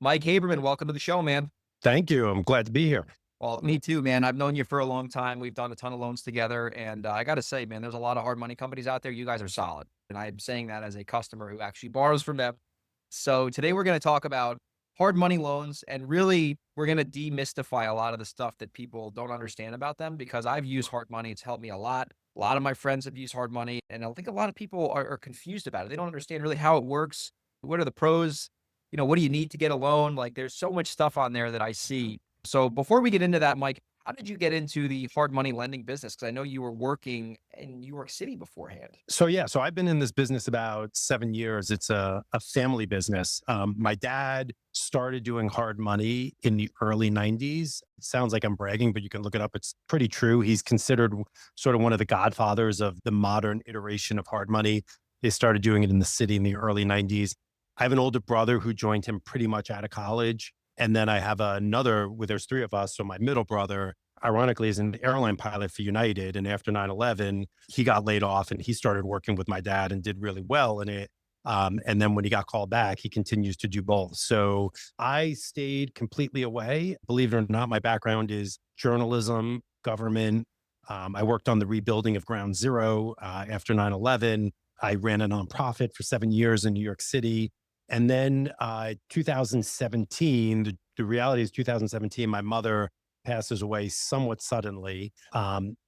Mike Haberman, welcome to the show, man. Thank you. I'm glad to be here. Well, me too, man. I've known you for a long time. We've done a ton of loans together. And I got to say, man, there's a lot of hard money companies out there. You guys are solid. And I'm saying that as a customer who actually borrows from them. So today we're going to talk about hard money loans and really we're going to demystify a lot of the stuff that people don't understand about them because I've used hard money. It's helped me a lot. A lot of my friends have used hard money. And I think a lot of people are confused about it. They don't understand really how it works. What are the pros? What do you need to get a loan? Like there's so much stuff on there that I see. So before we get into that, Mike, how did you get into the hard money lending business? Because I know you were working in New York City beforehand. So I've been in this business about 7 years. It's a family business. My dad started doing hard money in the early 90s. It sounds like I'm bragging, but you can look it up. It's pretty true. He's considered sort of one of the godfathers of the modern iteration of hard money. They started doing it in the city in the early 90s. I have an older brother who joined him pretty much out of college. And then I have another, where there's three of us. So my middle brother, ironically, is an airline pilot for United. And after 9/11, he got laid off and he started working with my dad and did really well in it. And then when he got called back, he continues to do both. So I stayed completely away. Believe it or not, my background is journalism, government. I worked on the rebuilding of Ground Zero after 9/11. I ran a nonprofit for 7 years in New York City. And then 2017, the reality is 2017, my mother passes away somewhat suddenly,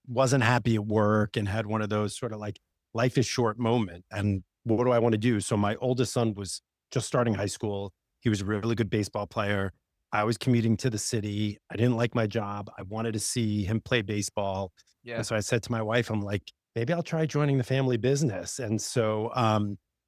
wasn't happy at work and had one of those sort of like life is short moment. And what do I want to do? So my oldest son was just starting high school. He was a really good baseball player. I was commuting to the city. I didn't like my job. I wanted to see him play baseball. Yeah. And so I said to my wife, I'm like, maybe I'll try joining the family business. And so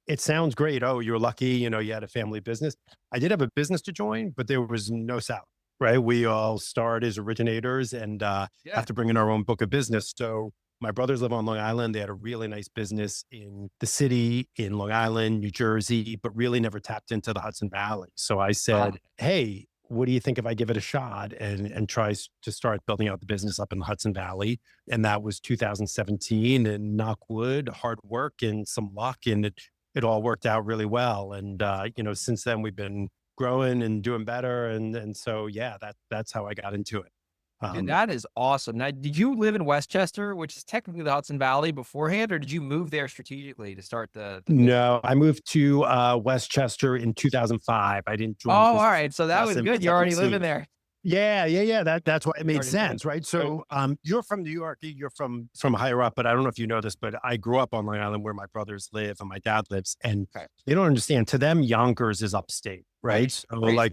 it sounds great. Oh, you're lucky, you had a family business. I did have a business to join, but there was no salary, right? We all start as originators and have Yeah. to bring in our own book of business. So my brothers live on Long Island. They had a really nice business in the city in Long Island, New Jersey, but really never tapped into the Hudson Valley. So I Ah, said, hey, what do you think if I give it a shot and to start building out the business up in the Hudson Valley? And that was 2017, and knock wood, hard work and some luck. And it all worked out really well. And since then we've been growing and doing better. And so yeah, that's how I got into it. dude, Um, that is awesome. Now, did you live in Westchester, which is technically the Hudson Valley beforehand, or did you move there strategically to start the business? no, I moved to Westchester in 2005. I didn't Oh, join the all business right. So that was in good. You're already living 2017. there. Yeah. That's why it You made already know it. sense, right? Right. So, you're from New York. You're from higher up, but I don't know if you know this, but I grew up on Long Island where my brothers live and my dad lives, and Okay. they don't understand. To them, Yonkers is upstate, Right. right? So, Crazy. like,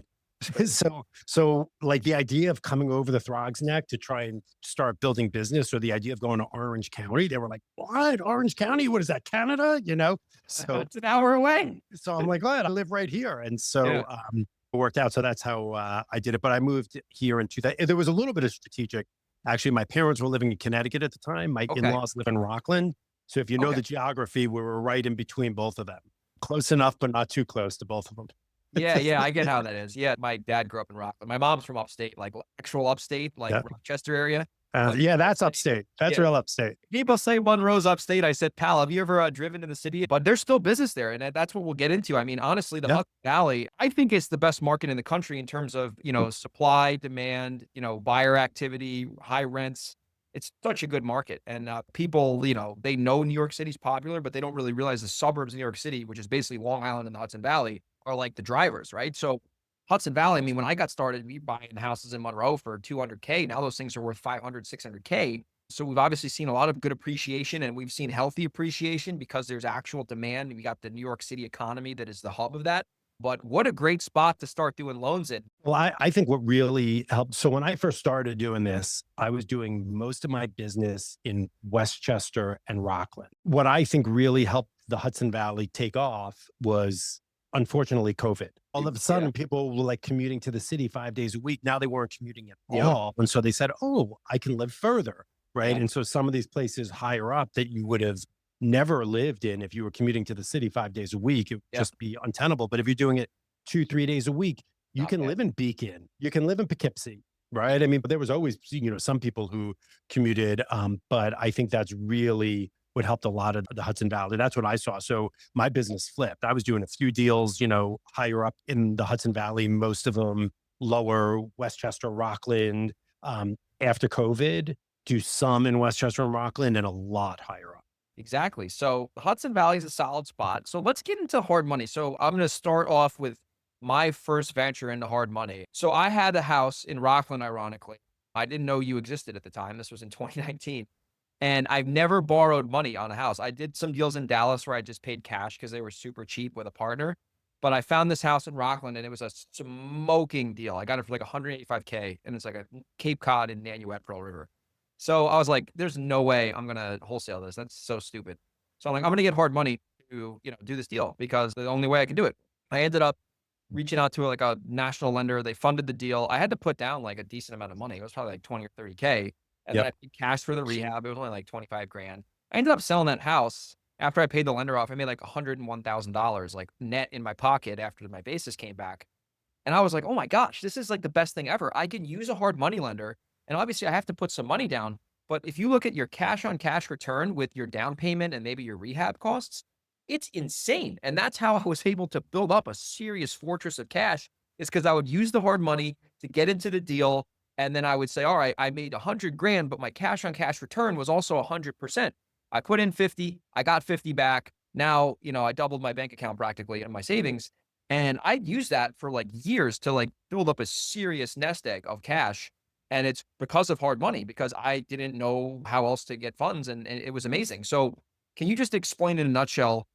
so like the idea of coming over the Throgs Neck to try and start building business, or the idea of going to Orange County, they were like, "What? Orange County? What is that? Canada?" So It's an hour away. so I'm like, "Glad I live right here," and Yeah. so it worked out. So that's how I did it. But I moved here in 2000. There was a little bit of strategic. Actually, my parents were living in Connecticut at the time. My Okay. in-laws live in Rockland. So if you know Okay. the geography, we were right in between both of them. Close enough, but not too close to both of them. Yeah, yeah, I get how that is. Yeah, my dad grew up in Rockland. My mom's from upstate, like actual upstate, like Yeah. Rochester area. But Yeah, people that's say, upstate. That's yeah, real upstate. people say Monroe's upstate. I said, pal, have you ever driven to the city? But there's still business there, and that's what we'll get into. I mean, honestly, the Yeah. Hudson Valley, I think it's the best market in the country in terms of supply, demand, buyer activity, high rents. It's such a good market, and people, they know New York City's popular, but they don't really realize the suburbs of New York City, which is basically Long Island and the Hudson Valley, are like the drivers, right? So Hudson Valley, I mean, when I got started, we buying houses in Monroe for 200K. Now those things are worth 500, 600K. So we've obviously seen a lot of good appreciation and we've seen healthy appreciation because there's actual demand. We got the New York City economy that is the hub of that. But what a great spot to start doing loans in. Well, I think what really helped. So when I first started doing this, I was doing most of my business in Westchester and Rockland. What I think really helped the Hudson Valley take off was, unfortunately, COVID. All of a Yeah. sudden, people were like commuting to the city 5 days a week. Now they weren't commuting at Yep. all. And so they said, oh, I can live further. Right. Yeah. And so some of these places higher up that you would have never lived in if you were commuting to the city 5 days a week, it would Yeah. just be untenable. But if you're doing it 2, 3 days a week, you Not can bad. live in Beacon, you can live in Poughkeepsie, right? I mean, but there was always, some people who commuted. But I think that's really what helped a lot of the Hudson Valley. That's what I saw. So my business flipped. I was doing a few deals, higher up in the Hudson Valley, most of them lower Westchester, Rockland. After COVID, do some in Westchester and Rockland and a lot higher up. Exactly. So Hudson Valley is a solid spot. So let's get into hard money. So I'm going to start off with my first venture into hard money. So I had a house in Rockland, ironically. I didn't know you existed at the time. This was in 2019. And I've never borrowed money on a house. I did some deals in Dallas where I just paid cash because they were super cheap with a partner. But I found this house in Rockland and it was a smoking deal. I got it for like 185K and it's like a Cape Cod in Nanuet Pearl River. So I was like, there's no way I'm gonna wholesale this. That's so stupid. So I'm like, I'm gonna get hard money to, do this deal because the only way I can do it. I ended up reaching out to like a national lender. They funded the deal. I had to put down like a decent amount of money. It was probably like 20 or 30K. And then Yep. I paid cash for the rehab. It was only like 25 grand. I ended up selling that house after I paid the lender off. I made like $101,000 like net in my pocket after my basis came back. And I was like, "Oh my gosh, this is like the best thing ever. I can use a hard money lender, and obviously I have to put some money down, but if you look at your cash on cash return with your down payment and maybe your rehab costs, it's insane." And that's how I was able to build up a serious fortress of cash is because I would use the hard money to get into the deal, and then I would say, "All right, I made 100 grand, but my cash on cash return was also 100%. I put in 50, I got 50 back. Now, I doubled my bank account practically and my savings." And I used that for like years to like build up a serious nest egg of cash. And it's because of hard money, because I didn't know how else to get funds. And it was amazing. So, can you just explain in a nutshell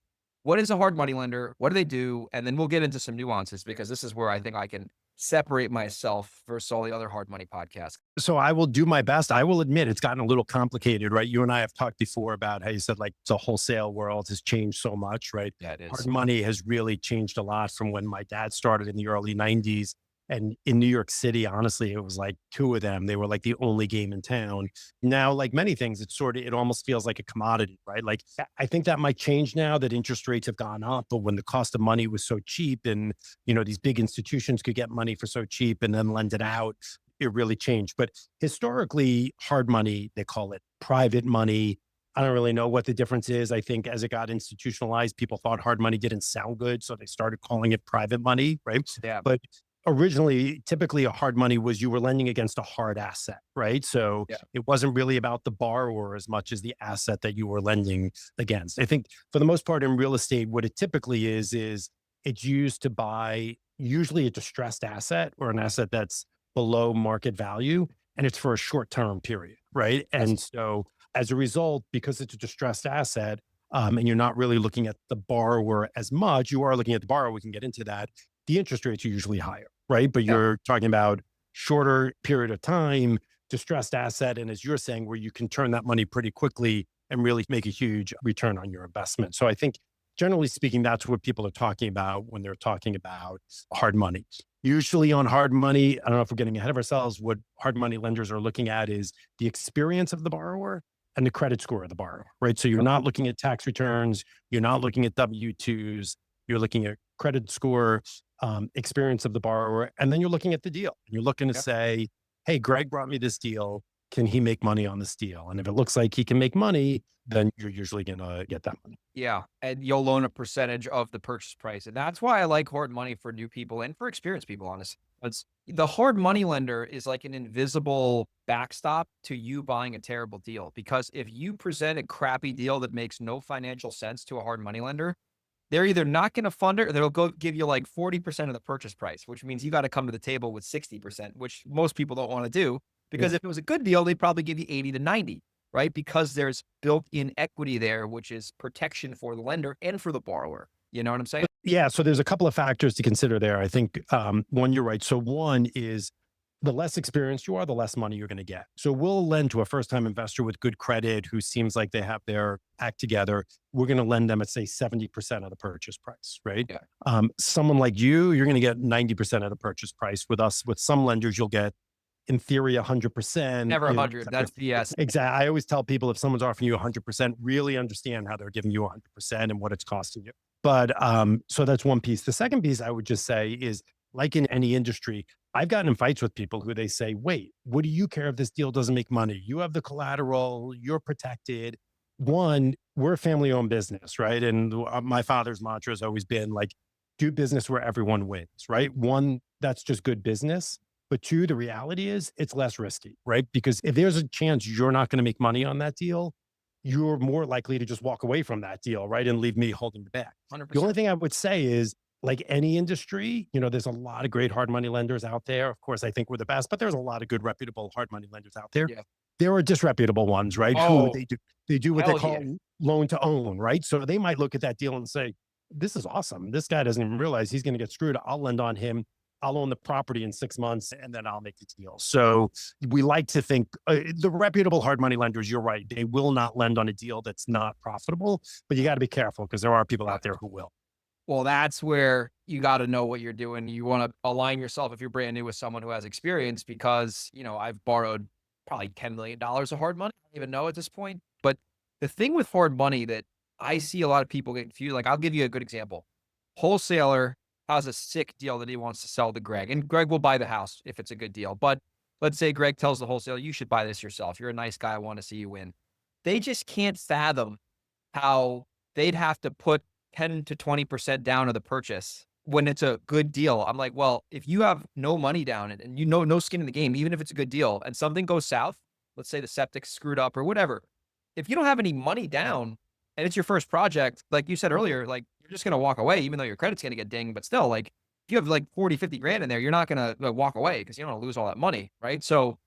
what is a hard money lender? What do they do? And then we'll get into some nuances because this is where I think I can separate myself versus all the other hard money podcasts. So I will do my best. I will admit it's gotten a little complicated, right? You and I have talked before about how you said like the wholesale world has changed so much, right? Yeah, it Hard is. money has really changed a lot from when my dad started in the early 90s. And in New York City, honestly, it was like two of them. They were like the only game in town. Now, like many things, it almost feels like a commodity, right? Like I think that might change now that interest rates have gone up. But when the cost of money was so cheap and, these big institutions could get money for so cheap and then lend it out, it really changed. But historically, hard money, they call it private money. I don't really know what the difference is. I think as it got institutionalized, people thought hard money didn't sound good. So they started calling it private money, right? Yeah. But originally, typically a hard money was you were lending against a hard asset, right? So Yeah. it wasn't really about the borrower as much as the asset that you were lending against. I think for the most part in real estate, what it typically is it's used to buy usually a distressed asset or an asset that's below market value, and it's for a short term period, right? Yes. And so as a result, because it's a distressed asset, and you're not really looking at the borrower as much, you are looking at the borrower. We can get into that. The interest rates are usually higher, right? But Yeah. you're talking about shorter period of time, distressed asset, and as you're saying, where you can turn that money pretty quickly and really make a huge return on your investment. So I think generally speaking, that's what people are talking about when they're talking about hard money. Usually on hard money, I don't know if we're getting ahead of ourselves. What hard money lenders are looking at is the experience of the borrower and the credit score of the borrower, right? So you're not looking at tax returns, you're not looking at W-2s, you're looking at credit score, experience of the borrower, and then you're looking at the deal. You're looking to Yeah. say, hey, Greg brought me this deal. Can he make money on this deal? And if it looks like he can make money, then you're usually going to get that money. Yeah, and you'll loan a percentage of the purchase price, and that's why I like hard money for new people and for experienced people, honestly. It's the hard money lender is like an invisible backstop to you buying a terrible deal, because if you present a crappy deal that makes no financial sense to a hard money lender, they're either not gonna fund it or they'll go give you like 40% of the purchase price, which means you gotta come to the table with 60%, which most people don't wanna do, Yeah. because if it was a good deal, they'd probably give you 80 to 90, right? Because there's built-in equity there, which is protection for the lender and for the borrower. You know what I'm saying? Yeah, so there's a couple of factors to consider there. I think one, you're right. So one is the less experienced you are, the less money you're going to get. So we'll lend to a first-time investor with good credit who seems like they have their act together. We're going to lend them at say 70% of the purchase price, right? Yeah. Someone like you're going to get 90% of the purchase price. With us, with some lenders, you'll get in theory 100%. Never 100. That's BS. Exactly. I always tell people if someone's offering you 100%, really understand how they're giving you 100% and what it's costing you. But so that's one piece. The second piece I would just say is like in any industry, I've gotten in fights with people who they say, wait, what do you care if this deal doesn't make money? You have the collateral, you're protected. One, we're a family owned business, right? And my father's mantra has always been like, do business where everyone wins, right? One, that's just good business. But two, the reality is it's less risky, right? Because if there's a chance you're not going to make money on that deal, you're more likely to just walk away from that deal, right? And leave me holding the bag. The only 100%. thing I would say is, like any industry, there's a lot of great hard money lenders out there. Of course, I think we're the best, but there's a lot of good reputable hard money lenders out there. Yeah. There are disreputable ones, right? Who Oh, they do what they hell yeah. call loan to own, right? So they might look at that deal and say, this is awesome. This guy doesn't even realize he's going to get screwed. I'll lend on him. I'll own the property in 6 months and then I'll make the deal. So we like to think the reputable hard money lenders, you're right. They will not lend on a deal that's not profitable, but you got to be careful because there are people out there who will. Well, that's where you gotta know what you're doing. You wanna align yourself if you're brand new with someone who has experience because, I've borrowed probably $10 million of hard money. I don't even know at this point. But the thing with hard money that I see a lot of people get confused, like, I'll give you a good example. Wholesaler has a sick deal that he wants to sell to Greg, and Greg will buy the house if it's a good deal. But let's say Greg tells the wholesaler, "You should buy this yourself. You're a nice guy. I wanna see you win." They just can't fathom how they'd have to put 10 to 20% down of the purchase when it's a good deal. I'm like, well, if you have no money down and no skin in the game, even if it's a good deal and something goes south, let's say the septic's screwed up or whatever, if you don't have any money down and it's your first project, like you said earlier, like you're just going to walk away, even though your credit's going to get dinged. But still, like if you have like 40, 50 grand in there, you're not going to walk away because you don't want to lose all that money. Right. So,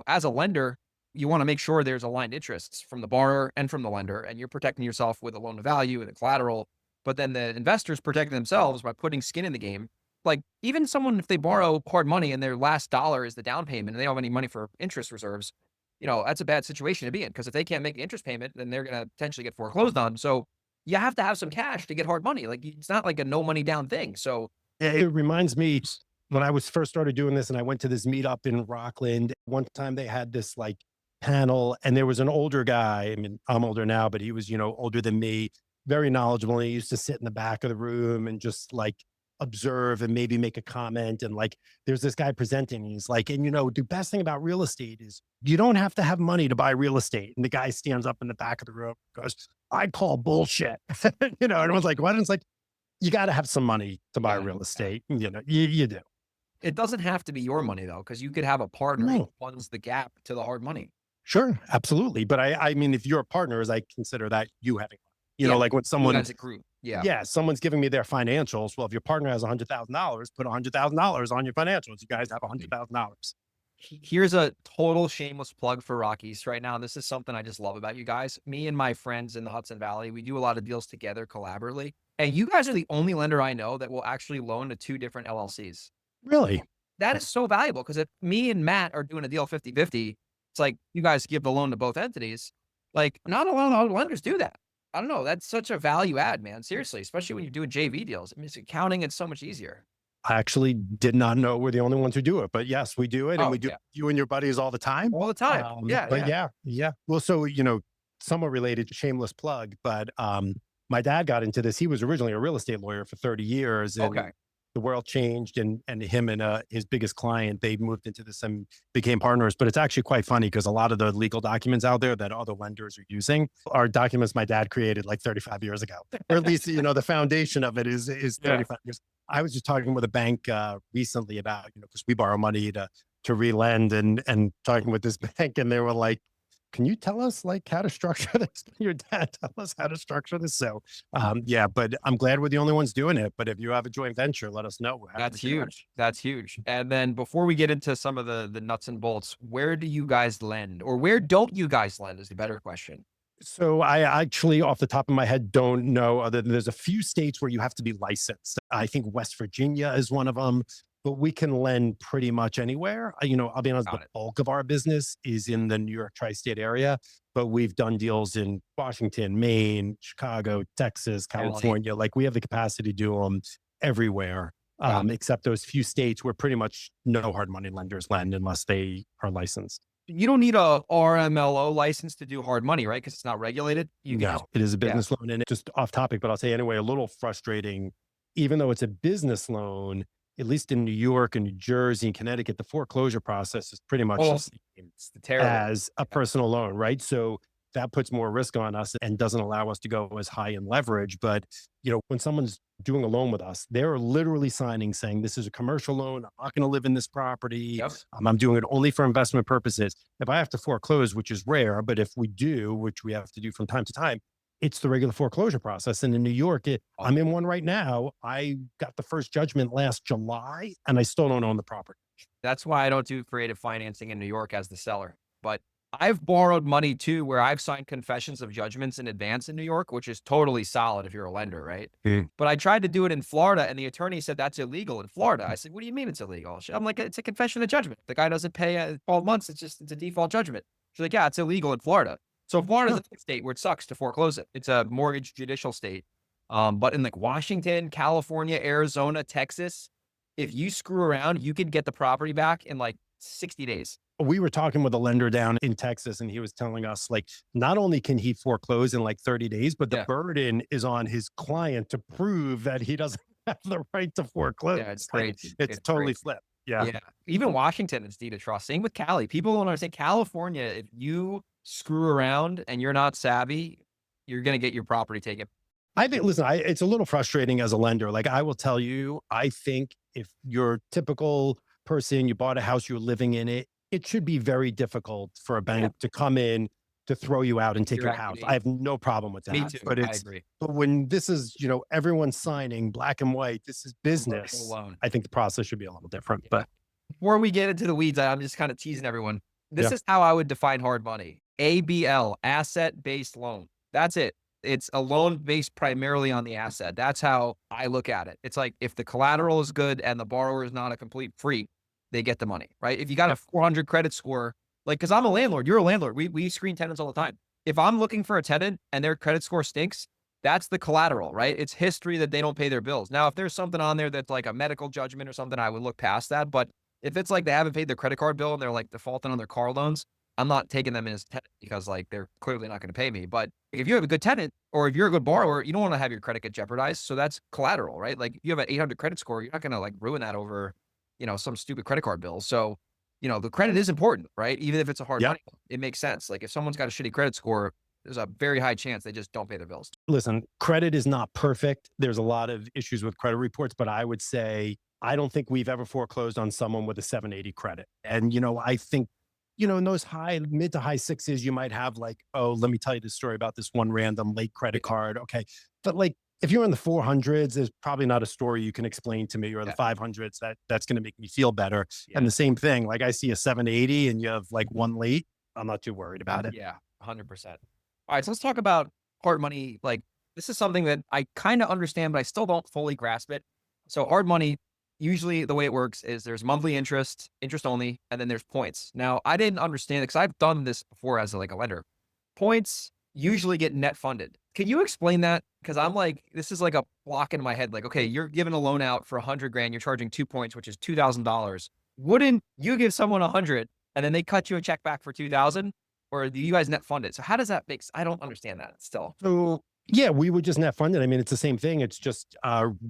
as a lender, you want to make sure there's aligned interests from the borrower and from the lender, and you're protecting yourself with a loan to value and the collateral. But then the investors protecting themselves by putting skin in the game. Like even someone, if they borrow hard money and their last dollar is the down payment and they don't have any money for interest reserves, that's a bad situation to be in because if they can't make the interest payment, then they're going to potentially get foreclosed on. So you have to have some cash to get hard money. Like it's not like a no money down thing. So It reminds me when I was first started doing this and I went to this meetup in Rockland. One time they had this like panel and there was an older guy. I mean, I'm older now, but he was, older than me, very knowledgeable. And he used to sit in the back of the room and just like observe and maybe make a comment. And like, there's this guy presenting. And he's like, and the best thing about real estate is you don't have to have money to buy real estate. And the guy stands up in the back of the room, and goes, I call bullshit. Everyone's like, what? And it's like, you got to have some money to buy yeah, real estate. You do. it doesn't have to be your money though, because you could have a partner who No, funds the gap to the hard money. sure, absolutely. But I mean, if you're partners, I consider that you having, Yeah. like when You someone, as a group. Yeah. yeah, someone's giving me their financials. Well, if your partner has $100,000, put $100,000 on your financials. You guys have $100,000. Here's a total shameless plug for Rockies right now. This is something I just love about you guys. Me and my friends in the Hudson Valley, we do a lot of deals together collaboratively. And you guys are the only lender I know that will actually loan to two different LLCs. Really? That is so valuable because if me and Matt are doing a deal 50-50, it's like you guys give the loan to both entities. Like not a lot of lenders do that. I don't know. That's such a value add, man. Seriously, especially when you're doing JV deals. I mean, it's accounting, it's so much easier. I actually did not know we're the only ones who do it, but yes, we do it, and Oh, we do yeah. you and your buddies all the time. All the time. Yeah, But yeah. yeah, yeah. Well, so somewhat related, shameless plug, but my dad got into this. He was originally a real estate lawyer for 30 years, Okay. and the world changed, and him and his biggest client, they moved into this and became partners. But it's actually quite funny because a lot of the legal documents out there that other lenders are using are documents my dad created like 35 years ago, or at least the foundation of it is Yeah. 35 years. I was just talking with a bank recently about, because we borrow money to relend, and talking with this bank, and they were like, "Can you tell us like how to structure this?" Can your dad tell us how to structure this? So, yeah, but I'm glad we're the only ones doing it. But if you have a joint venture, let us know. We're happy That's to do it. huge. That's huge. And then before we get into some of the nuts and bolts, where do you guys lend or where don't you guys lend is the better question. So I actually, off the top of my head, don't know. Other than there's a few states where you have to be licensed. I think West Virginia is one of them, but we can lend pretty much anywhere. I'll be honest, the Got it. bulk of our business is in the New York tri-state area, but we've done deals in Washington, Maine, Chicago, Texas, LA. California. Like we have the capacity to do them everywhere, Got it. except those few states where pretty much no hard money lenders lend unless they are licensed. You don't need a RMLO license to do hard money, right? Because it's not regulated. You can just No, it is a yeah. business loan, and just off topic, but I'll say anyway, a little frustrating, even though it's a business loan, at least in New York and New Jersey and Connecticut, the foreclosure process is pretty much the Oh, same it's terrible. as a Yeah. personal loan, right? So that puts more risk on us and doesn't allow us to go as high in leverage. But, when someone's doing a loan with us, they're literally signing saying, this is a commercial loan. I'm not going to live in this property. Yep. I'm doing it only for investment purposes. If I have to foreclose, which is rare, but if we do, which we have to do from time to time, it's the regular foreclosure process. And in New York, Oh, I'm in one right now. I got the first judgment last July and I still don't own the property. that's why I don't do creative financing in New York as the seller. But I've borrowed money too, where I've signed confessions of judgments in advance in New York, which is totally solid if you're a lender, right? Mm. But I tried to do it in Florida and the attorney said that's illegal in Florida. I said, what do you mean it's illegal? I'm like, it's a confession of judgment. The guy doesn't pay 12 months. It's a default judgment. She's like, yeah, it's illegal in Florida. So Florida's a state where it sucks to foreclose it. It's a mortgage judicial state. But in like Washington, California, Arizona, Texas, if you screw around, you could get the property back in like 60 days. We were talking with a lender down in Texas, and he was telling us, like, not only can he foreclose in like 30 days, but the Yeah. burden is on his client to prove that he doesn't have the right to foreclose. Yeah, it's Like, crazy. it's It's totally crazy. flipped. Yeah. Yeah. Even Washington is deed of trust. Same with Cali. People don't understand California. If you screw around and you're not savvy, you're going to get your property taken. I think, listen, it's a little frustrating as a lender. Like, I will tell you, I think if you're typical person, you bought a house, you're living in it, it should be very difficult for a Yeah. bank to come in to throw you out and take Your your house. equity. I have no problem with Me that. too. But I agree. when this is, everyone's signing black and white, this is Commercial business. loan. I think the process should be a little different. Yeah. But Before we get into the weeds, I'm just kind of teasing everyone. This yeah, is how I would define hard money. ABL, asset based loan. That's it. It's a loan based primarily on the asset. That's how I look at it. It's like if the collateral is good and the borrower is not a complete freak, they get the money, right? If you got a 400 credit score, like, cause I'm a landlord, you're a landlord. We screen tenants all the time. If I'm looking for a tenant and their credit score stinks, that's the collateral, right? It's history that they don't pay their bills. Now, if there's something on there that's like a medical judgment or something, I would look past that. But if it's like they haven't paid their credit card bill and they're like defaulting on their car loans, I'm not taking them in as tenant because like they're clearly not going to pay me. But if you have a good tenant or if you're a good borrower, you don't want to have your credit get jeopardized. So that's collateral, right? Like if you have an 800 credit score, you're not going to like ruin that over, some stupid credit card bill. So, the credit is important, right? Even if it's a hard yeah. money, it makes sense. Like if someone's got a shitty credit score, there's a very high chance they just don't pay their bills. Listen, credit is not perfect. There's a lot of issues with credit reports, but I would say I don't think we've ever foreclosed on someone with a 780 credit. And, I think, in those mid to high sixes, you might have like, oh, let me tell you the story about this one random late credit card. Okay. But like, if you're in the 400s, there's probably not a story you can explain to me, or the Yeah. 500s that's going to make me feel better. Yeah. And the same thing, like I see a 780 and you have like one late, I'm not too worried about it. Yeah, 100%. All right, so let's talk about hard money. Like, this is something that I kind of understand, but I still don't fully grasp it. So, hard money, usually the way it works is there's monthly interest, interest only, and then there's points. Now, I didn't understand it because I've done this before as like a lender. Points usually get net funded. Can you explain that? Because I'm like, this is like a block in my head. Like, okay, you're giving a loan out for 100 grand, you're charging 2 points, which is $2,000. Wouldn't you give someone 100 and then they cut you a check back for 2,000? Or do you guys net fund it? So how does that make I don't understand that still. So yeah, we would just net fund it. I mean, it's the same thing. It's just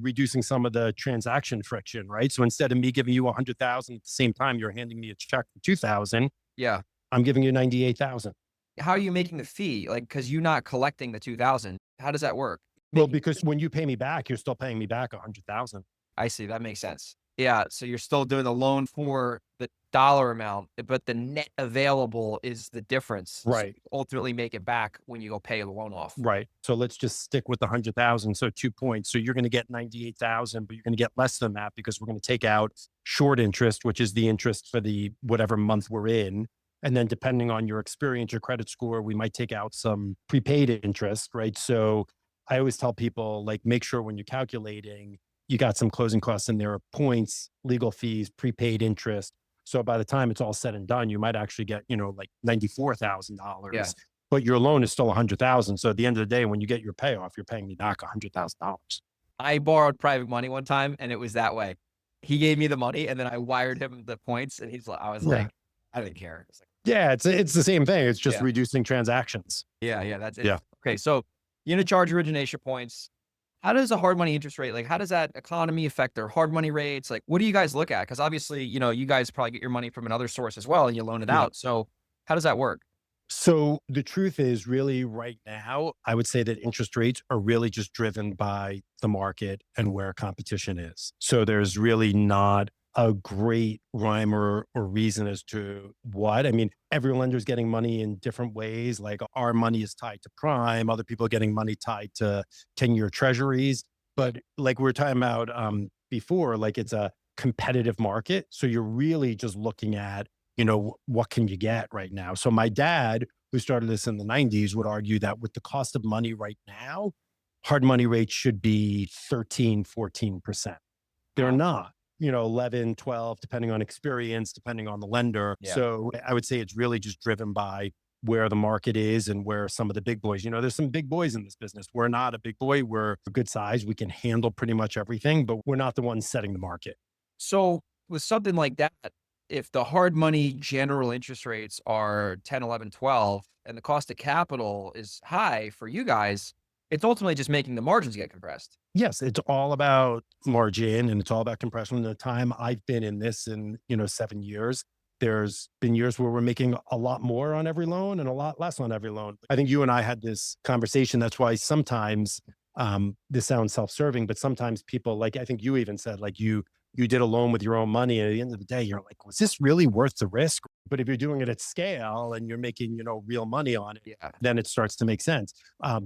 reducing some of the transaction friction, right? So instead of me giving you 100,000 at the same time, you're handing me a check for 2,000. Yeah. I'm giving you 98,000. How are you making the fee? Like, because you're not collecting the 2,000. How does that work? Well, because when you pay me back, you're still paying me back 100,000. I see. That makes sense. Yeah. So you're still doing the loan for the dollar amount, but the net available is the difference. So Right. you ultimately make it back when you go pay the loan off. Right. So let's just stick with the 100,000. So 2 points. So you're going to get 98,000, but you're going to get less than that because we're going to take out short interest, which is the interest for the whatever month we're in. And then depending on your experience, your credit score, we might take out some prepaid interest, right? So I always tell people, like, make sure when you're calculating, you got some closing costs in there, points, legal fees, prepaid interest. So by the time it's all said and done, you might actually get, like $94,000, Yeah. but your loan is still 100,000. So at the end of the day, when you get your payoff, you're paying me back $100,000. I borrowed private money one time and it was that way. He gave me the money and then I wired him the points and I was Yeah. like, I didn't care. It's like, Yeah, it's the same thing. It's just Yeah. reducing transactions. yeah, that's it. Yeah. Okay. So unit charge origination points. How does a hard money interest rate, like how does that economy affect their hard money rates? Like, what do you guys look at? Because obviously, you guys probably get your money from another source as well and you loan it Yeah. out. So how does that work? So the truth is really right now, I would say that interest rates are really just driven by the market and where competition is. So there's really not a great rhyme or reason as to what. I mean, every lender's getting money in different ways. Like our money is tied to prime, other people are getting money tied to 10-year treasuries. But like we were talking about before, like it's a competitive market. So you're really just looking at what can you get right now? So my dad, who started this in the 90s, would argue that with the cost of money right now, hard money rates should be 13, 14%. They're Wow. not, 11, 12, depending on experience, depending on the lender. Yeah. So I would say it's really just driven by where the market is and where some of the big boys, there's some big boys in this business. We're not a big boy. We're a good size. We can handle pretty much everything, but we're not the ones setting the market. So with something like that, if the hard money general interest rates are 10, 11, 12, and the cost of capital is high for you guys, it's ultimately just making the margins get compressed. Yes, it's all about margin and it's all about compression. The time I've been in this in, 7 years, there's been years where we're making a lot more on every loan and a lot less on every loan. I think you and I had this conversation. That's why sometimes this sounds self-serving, but sometimes people like I think you even said like you did a loan with your own money. And at the end of the day, you're like, was this really worth the risk? But if you're doing it at scale and you're making, real money on it, Yeah. then it starts to make sense.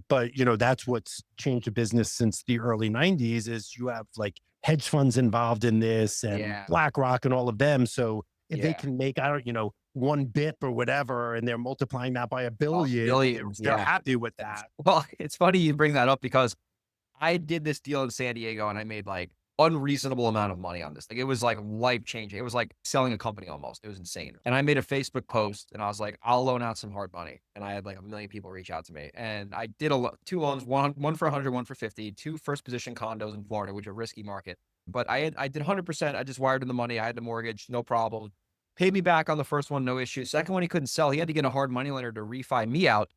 But that's what's changed the business since the early 90s is you have like hedge funds involved in this and Yeah. BlackRock and all of them. So if they Yeah. can make, I don't, one bip or whatever, and they're multiplying that by a Oh, billion, billions. they're Yeah. happy with that. Well, it's funny you bring that up because I did this deal in San Diego and I made like unreasonable amount of money on this. Like it was like life changing. It was like selling a company almost. It was insane. And I made a Facebook post and I was like, I'll loan out some hard money. And I had like a million people reach out to me. And I did two loans, one for 100, one for 50, two first position condos in Florida, which are a risky market. But I did 100%. I just wired him the money. I had the mortgage, no problem. Paid me back on the first one, no issue. Second one, he couldn't sell. He had to get a hard money lender to refi me out.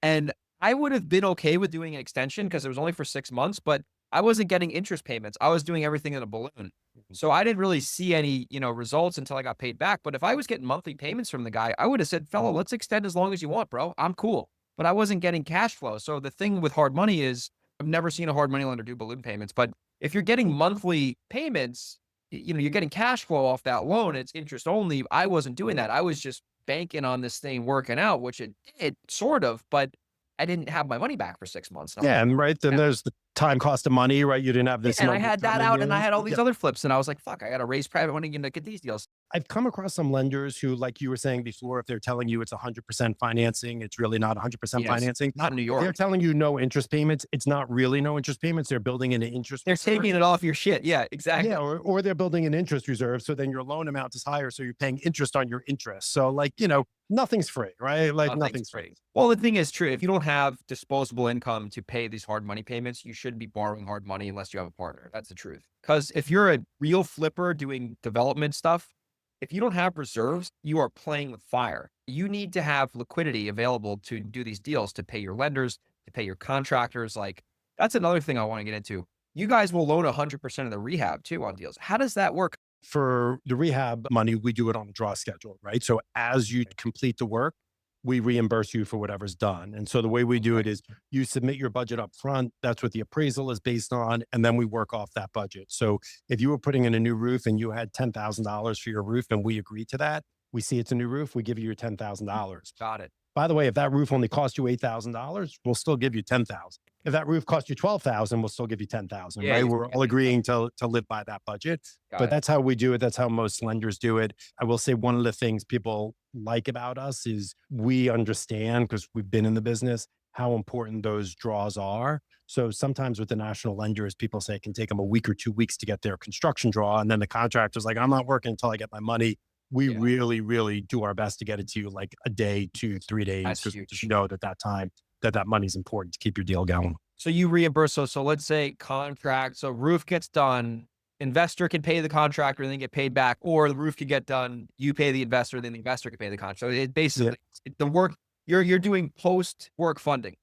And I would have been okay with doing an extension because it was only for 6 months, but I wasn't getting interest payments. I was doing everything in a balloon. So I didn't really see any, results until I got paid back. But if I was getting monthly payments from the guy, I would have said, "Fellow, let's extend as long as you want, bro. I'm cool." But I wasn't getting cash flow. So the thing with hard money is I've never seen a hard money lender do balloon payments. But if you're getting monthly payments, you're getting cash flow off that loan. It's interest only. I wasn't doing that. I was just banking on this thing working out, which it did sort of, but I didn't have my money back for 6 months. And I'm Yeah, and right then like, there's the time cost of money, right? You didn't have yeah, this and I money had that coming out and I in. had all these other flips and I was like, fuck, I got to raise private money to get these deals. I've come across some lenders who, like you were saying before, if they're telling you it's 100% financing, it's really not 100% Yes. financing. Not in New If they're York. telling you no interest payments, it's not really no interest payments. They're building in an interest They're reserve. taking it off your shit. Yeah, Yeah, exactly. or they're building an interest reserve. So then your loan amount is higher. So you're paying interest on your interest. So, like, nothing's free, right? Like, Nothing's nothing's free. free. Well, the thing is true. If you don't have disposable income to pay these hard money payments, you shouldn't be borrowing hard money unless you have a partner. That's the truth. Because if you're a real flipper doing development stuff, if you don't have reserves, you are playing with fire. You need to have liquidity available to do these deals, to pay your lenders, to pay your contractors. Like, that's another thing I want to get into. You guys will loan 100% of the rehab too on deals. How does that work? For the rehab money, we do it on a draw schedule, right? So as you complete the work, we reimburse you for whatever's done. And so the way we do Okay. it is you submit your budget up front. That's what the appraisal is based on. And then we work off that budget. So if you were putting in a new roof and you had $10,000 for your roof and we agree to that, we see it's a new roof, we give you your $10,000. Got it. By the way, if that roof only cost you $8,000, we'll still give you 10,000. If that roof cost you 12,000, we'll still give you 10,000, Yeah, right? you We're all agreeing to live by that budget. got But it. that's how we do it. That's how most lenders do it. I will say one of the things people like about us is we understand because we've been in the business how important those draws are. So sometimes with the national lenders, people say it can take them a week or 2 weeks to get their construction draw. And then the contractor's like, I'm not working until I get my money. We Yeah, really, really do our best to get it to you like a day, 2, 3 days, that's because we just huge. know that that time that money's important to keep your deal going. So you reimburse. So let's say contract. So roof gets done. Investor can pay the contractor and then get paid back, or the roof could get done. You pay the investor, then the investor can pay the contractor. So it Yeah, basically the work you're doing post work funding.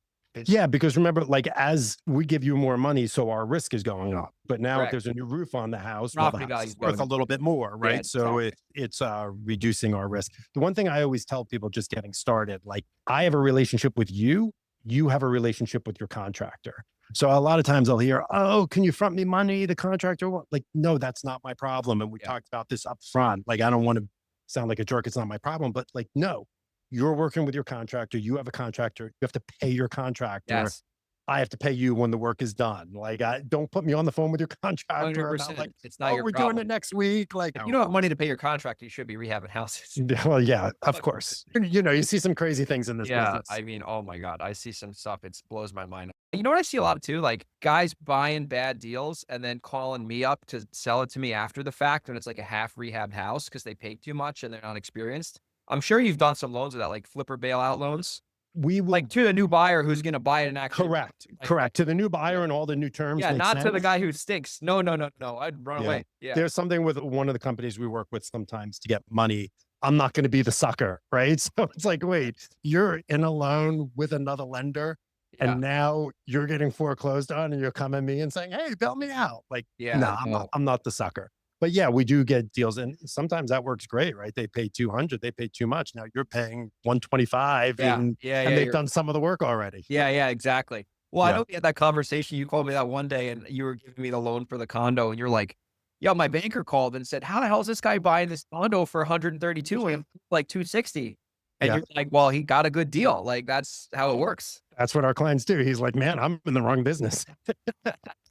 Yeah, because remember, like as we give you more money, so our risk is going up. But now if Correct. there's a new roof on the house, well, the Property house value is is worth going a up. little bit more, Yeah, right? So exactly. it's reducing our risk. The one thing I always tell people just getting started, like I have a relationship with you, you have a relationship with your contractor. So a lot of times I'll hear, "Oh, can you front me money? The contractor won't." Like, no, that's not my problem. And we Yeah. talked about this up front. Like, I don't want to sound like a jerk. It's not my problem, but like, no, you're working with your contractor. You have a contractor. You have to pay your contractor. Yes. I have to pay you when the work is done. Like, don't put me on the phone with your contractor about like, 100%. It's not oh, your we're doing it problem. next week. Like, If you oh, don't have money to pay your contractor, you should be rehabbing houses. well, yeah, of course. 100%. You see some crazy things in this Yeah, business. I mean, oh my god, I see some stuff, it's blows my mind. You know what I see a lot too? Like, guys buying bad deals and then calling me up to sell it to me after the fact when it's like a half rehabbed house because they paid too much and they're not experienced. I'm sure you've done some loans with that, like flipper bailout loans, We like will to a new buyer who's gonna buy it and actually correct, like correct. To the new yeah. buyer and all the new terms Yeah, make not to the sense. guy who stinks. No, no, no, no, I'd run Yeah. away. Yeah. There's something with one of the companies we work with sometimes to get money. I'm not going to be the sucker, right? So it's like, wait, you're in a loan with another lender Yeah. and now you're getting foreclosed on and you're coming to me and saying, "Hey, bail me out." Like, no, Yeah, no. I'm not the sucker. But yeah, we do get deals and sometimes that works great, right? They pay 200, they pay too much. Now you're paying 125 Yeah. Yeah, and yeah, they've you're done some of the work already. yeah, yeah, exactly. Well, I Yeah. know we had that conversation, you called me that one day and you were giving me the loan for the condo and you're like, "Yo, my banker called and said, 'How the hell is this guy buying this condo for 132 and like 260?'" And Yeah. you're like, "Well, he got a good deal." Like, that's how it works. That's what our clients do. He's like, "Man, I'm in the wrong business."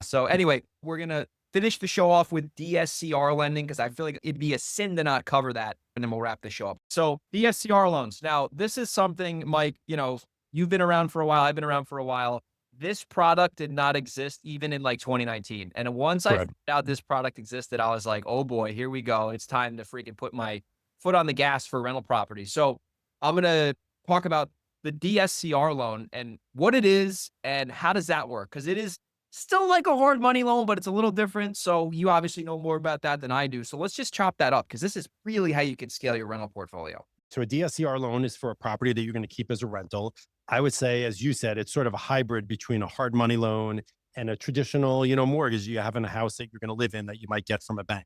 So anyway, we're gonna finish the show off with DSCR lending because I feel like it'd be a sin to not cover that, and then we'll wrap the show up. So DSCR loans. Now, this is something, Mike, you've been around for a while. I've been around for a while. This product did not exist even in like 2019. And once I found Correct. out this product existed, I was like, oh boy, here we go. It's time to freaking put my foot on the gas for rental property. So I'm gonna talk about the DSCR loan and what it is and how does that work? Because it is still like a hard money loan, but it's a little different. So you obviously know more about that than I do. So let's just chop that up because this is really how you can scale your rental portfolio. So a DSCR loan is for a property that you're going to keep as a rental. I would say, as you said, it's sort of a hybrid between a hard money loan and a traditional, mortgage you have in a house that you're going to live in that you might get from a bank.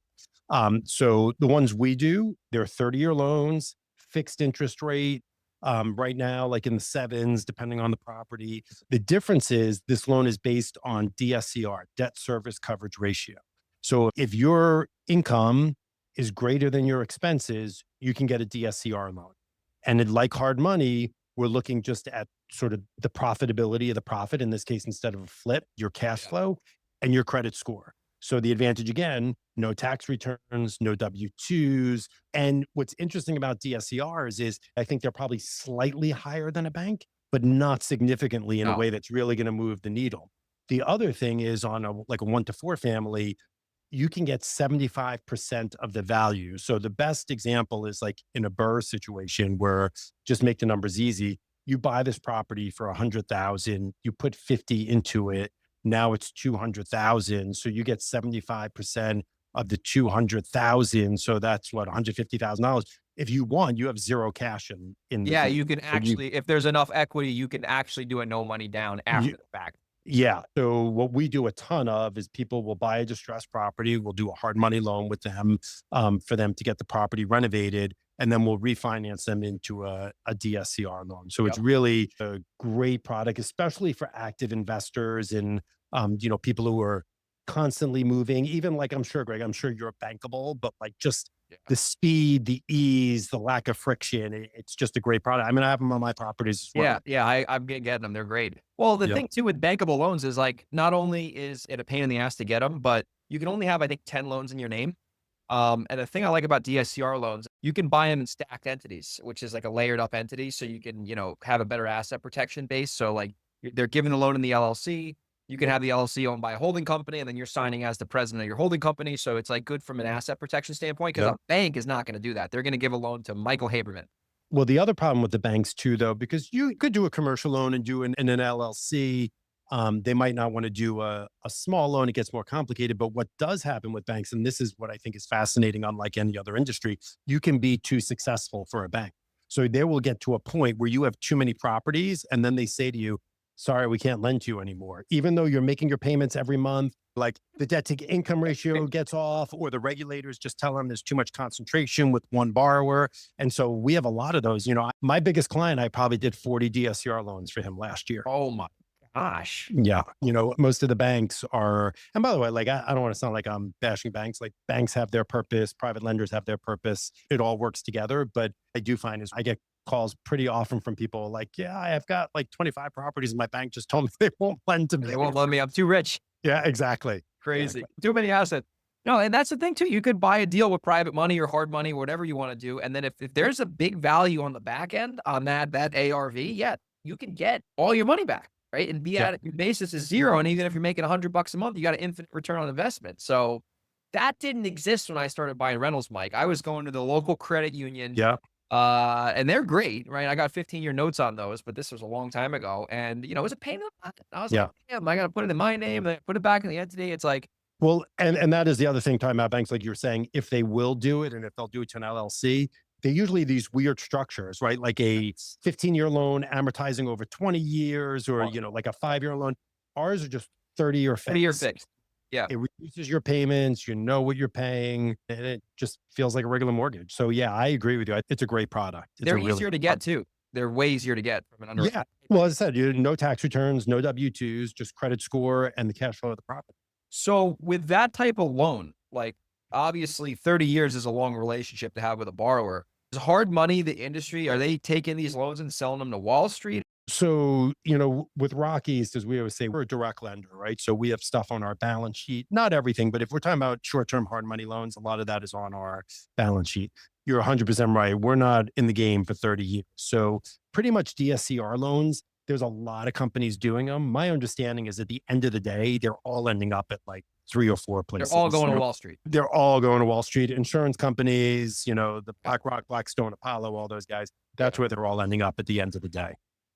So the ones we do, they're 30-year loans, fixed interest rate. Right now, like in the sevens, depending on the property. The difference is this loan is based on DSCR, debt service coverage ratio. So if your income is greater than your expenses, you can get a DSCR loan. And like hard money, we're looking just at sort of the profitability of the profit. In this case, instead of a flip, your cash Yeah. flow and your credit score. So the advantage again, no tax returns, no W 2s. And what's interesting about DSCRs is I think they're probably slightly higher than a bank, but not significantly in a No. way that's really going to move the needle. The other thing is on a 1 to 4 family, you can get 75% of the value. So the best example is like in a Burr situation where just make the numbers easy. You buy this property for 100,000, you put 50 into it. Now it's 200,000. So you get 75% of the 200,000. So that's what, $150,000. If you want, you have zero cash in the Yeah, deal. you can So actually, if there's enough equity, you can actually do a no money down you after the fact. yeah. So what we do a ton of is people will buy a distressed property. We'll do a hard money loan with them for them to get the property renovated, and then we'll refinance them into a DSCR loan. So it's Yep. really a great product, especially for active investors and people who are constantly moving. Even like I'm sure, Greg, I'm sure you're bankable, but like just Yeah. the speed, the ease, the lack of friction. It's just a great product. I mean, I have them on my properties as Yeah, well. yeah, I'm getting them. They're great. Well, the Yep. thing too with bankable loans is like not only is it a pain in the ass to get them, but you can only have I think 10 loans in your name. And the thing I like about DSCR loans, you can buy them in stacked entities, which is like a layered up entity. So you can, have a better asset protection base. So like they're giving the loan in the LLC. You can have the LLC owned by a holding company, and then you're signing as the president of your holding company. So it's like good from an asset protection standpoint because Yep. a bank is not going to do that. They're going to give a loan to Michael Haberman. Well, the other problem with the banks too, though, because you could do a commercial loan and do an LLC. They might not want to do a small loan. It gets more complicated. But what does happen with banks, and this is what I think is fascinating, unlike any other industry, you can be too successful for a bank. So they will get to a point where you have too many properties, and then they say to you, sorry, we can't lend to you anymore. Even though you're making your payments every month, like the debt to income ratio gets off, or the regulators just tell them there's too much concentration with one borrower. And so we have a lot of those. My biggest client, I probably did 40 DSCR loans for him last year. Oh my gosh. Yeah. Most of the banks are, and by the way, like, I don't want to sound like I'm bashing banks. Like, banks have their purpose, private lenders have their purpose. It all works together. But I do find is I get calls pretty often from people like, yeah, I've got like 25 properties and my bank just told me they won't lend to me. They won't let me. I'm too rich. Yeah, exactly. Crazy. Exactly. Too many assets. No, and that's the thing too. You could buy a deal with private money or hard money, whatever you want to do. And then if there's a big value on the back end on that ARV, yeah, you can get all your money back, right? And be Yeah. at your basis is zero. And even if you're making $100 a month, you got an infinite return on investment. So that didn't exist when I started buying rentals, Mike. I was going to the local credit union, Yeah. and they're great, right? I got 15-year notes on those, but this was a long time ago. And it was a pain in the butt. I was like, Yeah. damn, I got to put it in my name, then put it back in the entity. It's like, Well, and that is the other thing talking about banks, like you're saying, if they will do it and if they'll do it to an LLC, they usually these weird structures, right? Like a 15-year loan amortizing over 20 years, or, like a 5-year loan. Ours are just 30-year 30-year fixed. fixed. Yeah. It reduces your payments, you know what you're paying, and it just feels like a regular mortgage. So yeah, I agree with you. It's a great product. It's They're a really easier to good get product. too. They're way easier to get from an underwriter. Yeah. Well, as I said, no tax returns, no W-2s, just credit score and the cash flow of the property. So with that type of loan, like obviously 30 years is a long relationship to have with a borrower. Is hard money the industry? Are they taking these loans and selling them to Wall Street? So, with Rockies, as we always say, we're a direct lender, right? So we have stuff on our balance sheet, not everything, but if we're talking about short-term hard money loans, a lot of that is on our balance sheet. You're 100% right. We're not in the game for 30 years. So pretty much DSCR loans, there's a lot of companies doing them. My understanding is at the end of the day, they're all ending up at like 3 or 4 They're all places. going to Wall Street. They're all going to Wall Street. Insurance companies, the BlackRock, Blackstone, Apollo, all those guys. That's where they're all ending up at the end of the day.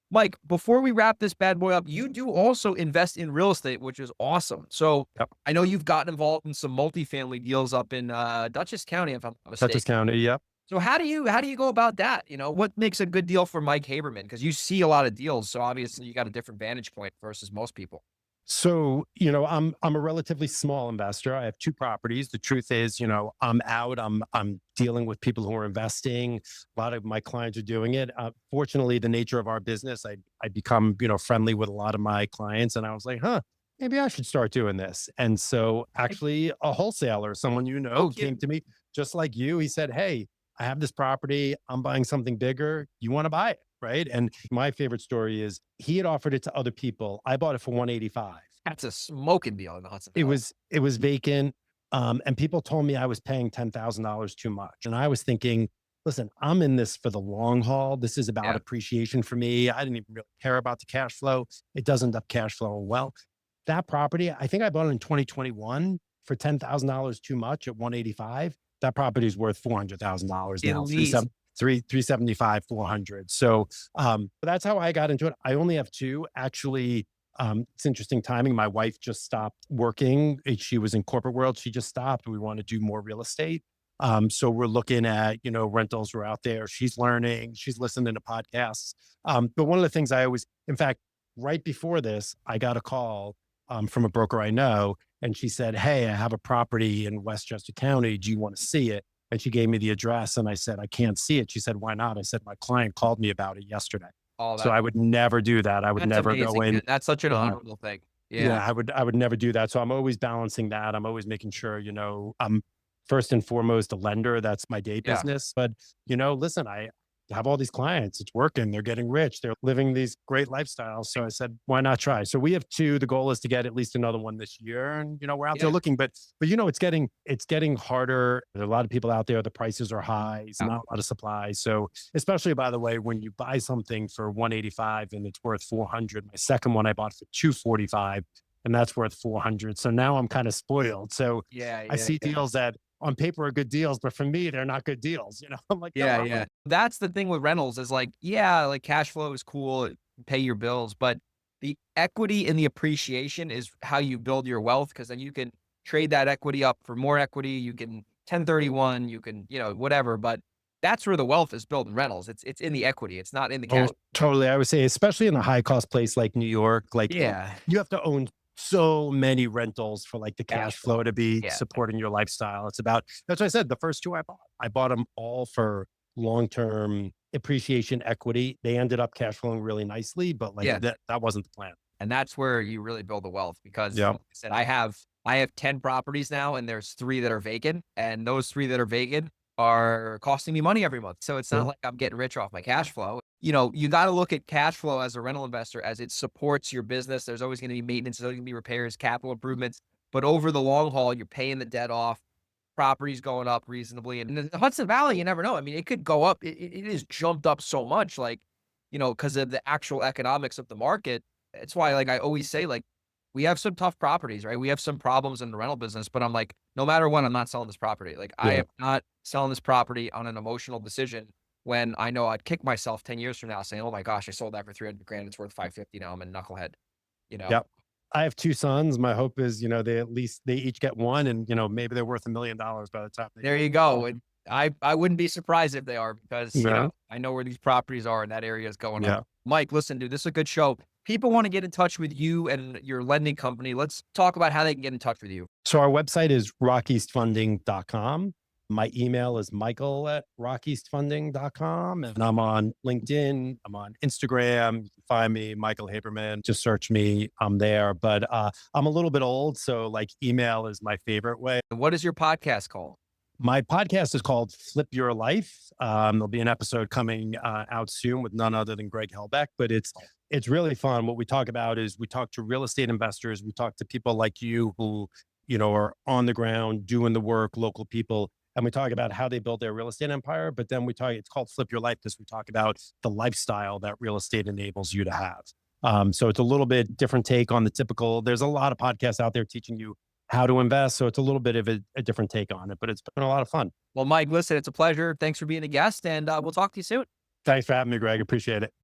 Mike, before we wrap this bad boy up, you do also invest in real estate, which is awesome. So Yep. I know you've gotten involved in some multifamily deals up in Dutchess County, if I'm not mistaken. Dutchess County, yep. So how do you go about that? What makes a good deal for Mike Haberman? Because you see a lot of deals, so obviously you got a different vantage point versus most people. So, I'm a relatively small investor. I have 2 properties. The truth is, I'm out. I'm dealing with people who are investing. A lot of my clients are doing it. Fortunately, the nature of our business, I become, friendly with a lot of my clients, and I was like, huh, maybe I should start doing this. And so, actually, a wholesaler, someone Oh, came kidding. to me just like you. He said, hey, I have this property. I'm buying something bigger. You want to buy it? Right. And my favorite story is he had offered it to other people. I bought it for 185. That's a smoking deal in the Hudson It Valley. was it was vacant. And people told me I was paying $10,000 too much. And I was thinking, listen, I'm in this for the long haul. This is about Yeah. appreciation for me. I didn't even really care about the cash flow. It does end up cash flowing well. That property, I think I bought it in 2021 for $10,000 too much at 185. That property is worth $400,000 At now, least. 375, 400. So but that's how I got into it. I only have 2. Actually, it's interesting timing. My wife just stopped working. She was in corporate world. She just stopped. We want to do more real estate. So we're looking at, rentals are out there. She's learning, she's listening to podcasts. But one of the things in fact, right before this, I got a call from a broker I know, and she said, hey, I have a property in Westchester County. Do you want to see it? And she gave me the address, and I said, I can't see it. She said, why not? I said, my client called me about it yesterday. All So that. I would never do that. I would That's never go amazing, in. man. That's such an Yeah. honorable thing. Yeah, Yeah. I would never do that. So I'm always balancing that. I'm always making sure, I'm first and foremost a lender. That's my day Yeah. business. But, listen, I have all these clients. It's working. They're getting rich. They're living these great lifestyles. So I said, why not try? So we have 2. The goal is to get at least another one this year. And, we're out there Yeah. looking, but it's getting harder. There are a lot of people out there. The prices are high. It's Yeah. not a lot of supply. So especially, by the way, when you buy something for 185 and it's worth 400, my second one I bought for 245 and that's worth 400. So now I'm kind of spoiled. So Yeah. I Yeah. see Yeah. deals that on paper are good deals, but for me, they're not good deals. I'm like, no, Yeah, yeah. That's the thing with rentals is like, yeah, like cash flow is cool, pay your bills, but the equity and the appreciation is how you build your wealth because then you can trade that equity up for more equity. You can 1031, you can, whatever. But That's where the wealth is built in rentals. It's in the equity. It's not in the cash. Oh, totally. I would say, especially in a high cost place like New York, like Yeah, you have to own so many rentals for like the cash cash flow flow. to be Yeah, supporting your lifestyle. It's about, that's what I said. The first two I bought them all for long term appreciation equity. They ended up cash flowing really nicely, but like yeah. that wasn't the plan. And that's where you really build the wealth because Yeah. like I said, I have 10 properties now and there's 3 that are vacant, and those 3 that are vacant are costing me money every month. So it's not Yeah. like I'm getting rich off my cash flow. You got to look at cash flow as a rental investor as it supports your business. There's always going to be maintenance, there's always going to be repairs, capital improvements, but over the long haul, you're paying the debt off. Properties going up reasonably, and the Hudson Valley, you never know. I mean, it could go up. It has jumped up so much, like, because of the actual economics of the market. It's why, like, I always say, like, we have some tough properties, right? We have some problems in the rental business, but I'm like, no matter what, I'm not selling this property. Like, I Yeah. am not selling this property on an emotional decision when I know I'd kick myself 10 years from now saying, "Oh my gosh, I sold that for 300 grand. It's worth 550 now. I'm a knucklehead." You know? Yeah. I have 2 sons. My hope is, they at least they each get one and, maybe they're worth $1,000,000 by the time they There get you go, and I wouldn't be surprised if they are because, yeah. I know where these properties are and that area is going up. Yeah. Mike, listen, dude, this is a good show. People wanna get in touch with you and your lending company. Let's talk about how they can get in touch with you. So our website is rockeastfunding.com. My email is michael at rockeastfunding.com. And I'm on LinkedIn. I'm on Instagram. You can find me, Michael Haberman. Just search me. I'm there. But I'm a little bit old. So like email is my favorite way. And what is your podcast called? My podcast is called Flip Your Life. There'll be an episode coming out soon with none other than Greg Helbeck, but it's really fun. What we talk about is we talk to real estate investors. We talk to people like you who, are on the ground doing the work, local people, and we talk about how they build their real estate empire. But then it's called Flip Your Life because we talk about the lifestyle that real estate enables you to have. So it's a little bit different take on the typical. There's a lot of podcasts out there teaching you how to invest. So it's a little bit of a different take on it, but it's been a lot of fun. Well, Mike, listen, it's a pleasure. Thanks for being a guest, and, we'll talk to you soon. Thanks for having me, Greg. Appreciate it.